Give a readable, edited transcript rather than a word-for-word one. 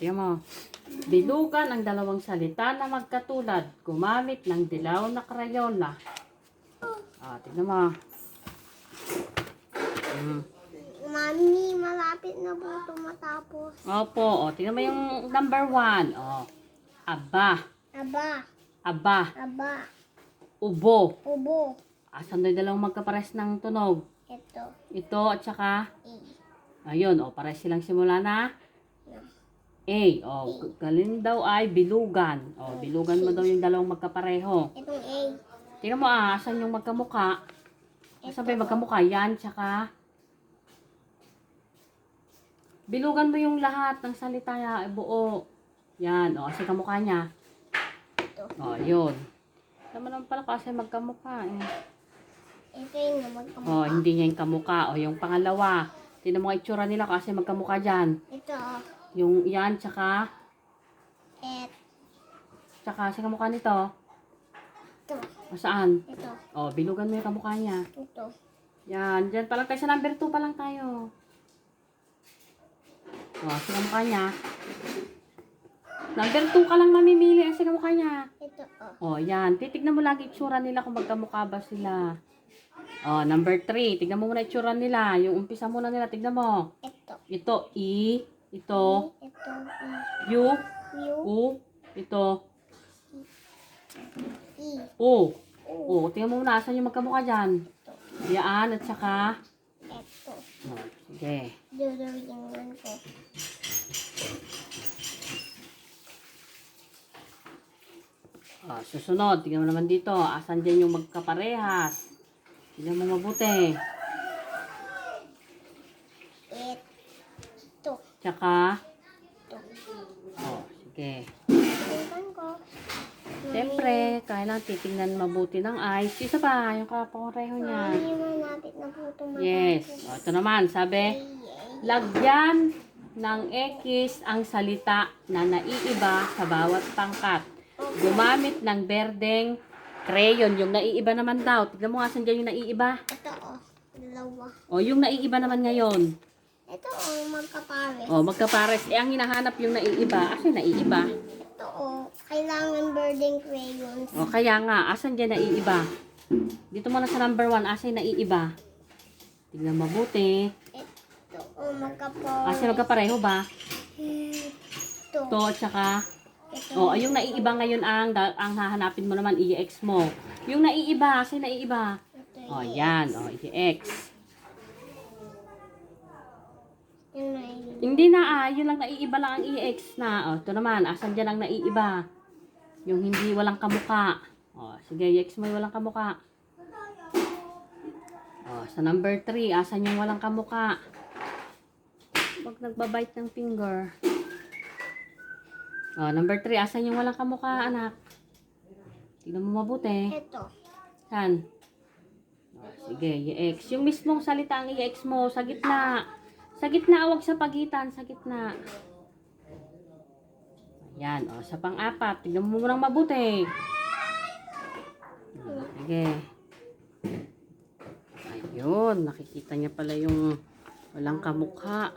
Tingnan mo. Bilugan ang dalawang salita na magkatulad. Gumamit ng dilaw na krayola. Tingnan mo. Mami, malapit na po ito matapos. Opo. Tingnan mo yung number 1. Aba. Aba. Aba. Aba. Ubo. Ubo. Asan na yung dalawang magkapares ng tunog? Ito at saka? Ayun. Pares silang simula na? A. Galing daw ay bilugan. Bilugan mo daw yung dalawang magkapareho. Itong A. Tingnan mo asan yung magkamuka? Asan ba yung magkamuka? Yan, tsaka bilugan mo yung lahat ng salita buo. Yan, asan kamukha niya? Yun. Naman naman pala kasi magkamuka eh. Ito yung magkamuka. Hindi niya yung kamuka. Yung pangalawa. Tingnan mo itsura nila kasi magkamuka dyan. Ito. Yung yan, tsaka sa kamukha nito. Ito. Saan? Ito. Bilugan mo yung kamukha niya. Ito. Yan, dyan pa lang tayo sa number 2 pa lang tayo. Sa kamukha niya. Number 2 ka lang mamimili sa kamukha niya. Ito. Yan. Titignan mo lagi itsura nila kung magkamukha ba sila. Number 3. Tignan mo muna itsura nila. Yung umpisa muna nila. Tignan mo. Ito, I. Ito, U. U. Ito, U. Tingnan mo muna. Asan yung magkamukha dyan? Yan. At saka Ito. sige. Dudawin ko. Susunod. Tingnan mo naman dito. Asan dyan yung magkaparehas? Tingnan mo mabuti. Ito. Tsaka Ito. sige. Tingnan ko. Siyempre, kailangan titingnan mabuti ng eyes. Isa pa, yung kapareho niya. Mami, malapit na po ito matapos. Yes. Ito naman, sabi, lagyan ng X ang salita na naiiba sa bawat pangkat. Gumamit ng berdeng crayon. Yung naiiba naman daw. Tignan mo nga saan dyan yung naiiba. Ito, dalawa. Yung naiiba naman ngayon. Ito, magkapares. Magkapares. Ang hinahanap yung naiiba. Asa yung naiiba? Ito, kailangan birding crayons. Kaya nga, asan dyan naiiba? Dito muna sa number 1, asa yung naiiba? Tignan mabuti. Ito, magkapares. Asa magkapareho ba? Ito. Ito, at saka Ito. yung naiiba ngayon ang hahanapin mo naman, i-X mo. Yung naiiba, asa yung naiiba? Ito, Yan, i-X. yun na yun. Hindi na, yun lang naiiba lang ang i-X na. Ito naman, asan dyan ang naiiba? Yung hindi walang kamuka. Sige, i-X mo yung walang kamuka. Sa number 3, asan yung walang kamuka? Huwag nagbabite ng finger. Number 3, asan yung walang kamuka, anak? Tignan mo mabuti. Ito. Saan? Sige, i-X. Yung mismong salita ang i-X mo, sa gitna. Sa gitna, huwag sa pagitan, sa gitna. Ayan, sa pang-4. Tignan mo munang mabuti. Sige. Ayun, nakikita niya pala yung walang kamukha.